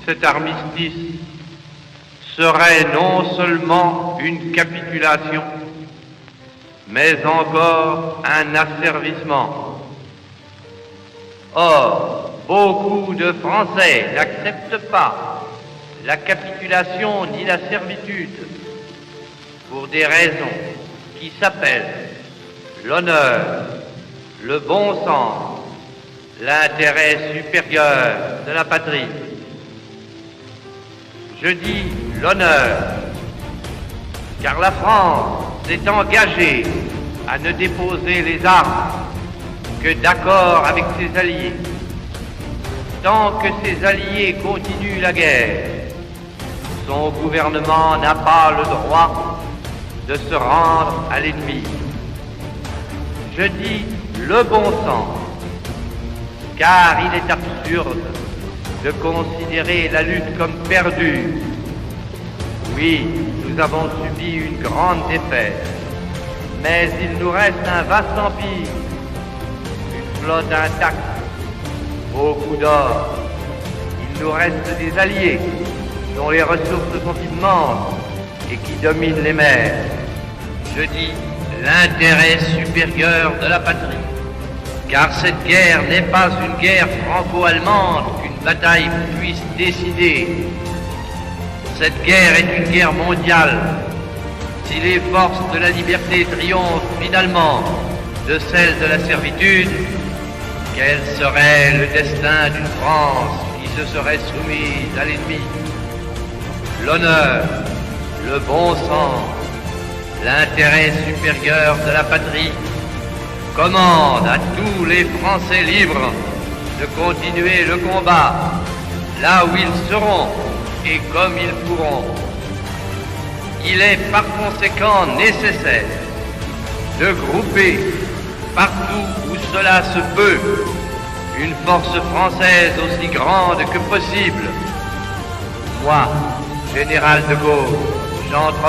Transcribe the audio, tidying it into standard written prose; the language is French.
cet armistice serait non seulement une capitulation, mais encore un asservissement. Or, beaucoup de Français n'acceptent pas la capitulation ni la servitude pour des raisons qui s'appellent l'honneur, le bon sens, l'intérêt supérieur de la patrie. Je dis l'honneur, car la France s'est engagée à ne déposer les armes que d'accord avec ses alliés. Tant que ses alliés continuent la guerre, son gouvernement n'a pas le droit de se rendre à l'ennemi. Je dis le bon sens, car il est absurde de considérer la lutte comme perdue. Oui, nous avons subi une grande défaite, mais il nous reste un vaste empire, une flotte intacte, beaucoup d'or. Il nous reste des alliés dont les ressources sont immenses et qui dominent les mers. Je dis l'intérêt supérieur de la patrie, car cette guerre n'est pas une guerre franco-allemande qu'une bataille puisse décider. Cette guerre est une guerre mondiale. Si les forces de la liberté triomphent finalement de celles de la servitude, quel serait le destin d'une France qui se serait soumise à l'ennemi? L'honneur, le bon sens, l'intérêt supérieur de la patrie commande à tous les Français libres de continuer le combat là où ils seront et comme ils pourront. Il est par conséquent nécessaire de grouper partout où cela se peut une force française aussi grande que possible. Moi, général de Gaulle, j'entreprenais